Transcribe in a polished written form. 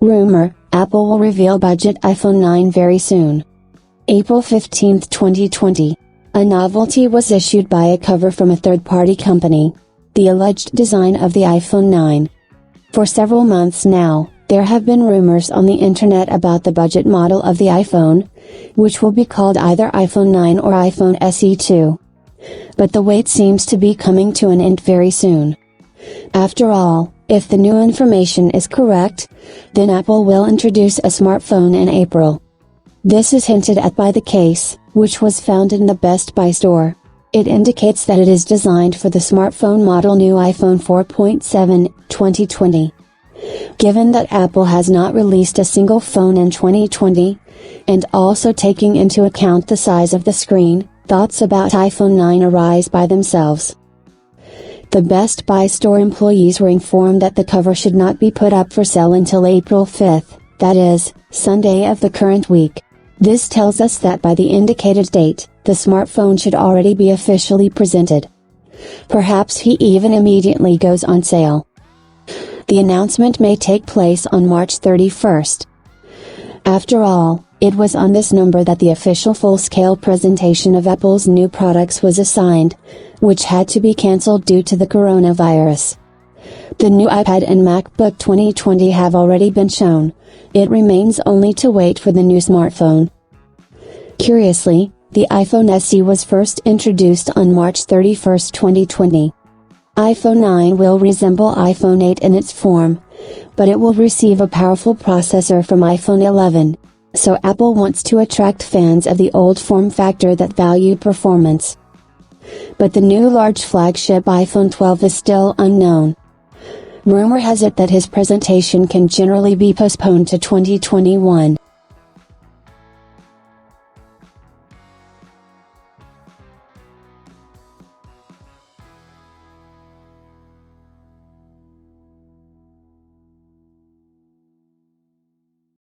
Rumor, Apple will reveal budget iPhone 9 very soon. April 15, 2020. A novelty was issued by a cover from a third-party company. The alleged design of the iPhone 9. For several months now, there have been rumors on the internet about the budget model of the iPhone, which will be called either iPhone 9 or iPhone SE 2. But the wait seems to be coming to an end very soon. After all, if the new information is correct, then Apple will introduce a smartphone in April. This is hinted at by the case, which was found in the Best Buy store. It indicates that it is designed for the smartphone model new iPhone 4.7, 2020. Given that Apple has not released a single phone in 2020, and also taking into account the size of the screen, thoughts about iPhone 9 arise by themselves. The Best Buy store employees were informed that the cover should not be put up for sale until April 5th, that is, Sunday of the current week. This tells us that by the indicated date, the smartphone should already be officially presented. Perhaps he even immediately goes on sale. The announcement may take place on March 31st. After all, it was on this number that the official full-scale presentation of Apple's new products was assigned, which had to be cancelled due to the coronavirus. The new iPad and MacBook 2020 have already been shown. It remains only to wait for the new smartphone. Curiously, the iPhone SE was first introduced on March 31, 2020. iPhone 9 will resemble iPhone 8 in its form, but it will receive a powerful processor from iPhone 11, so Apple wants to attract fans of the old form factor that value performance. But the new large flagship iPhone 12 is still unknown. Rumor has it that his presentation can generally be postponed to 2021.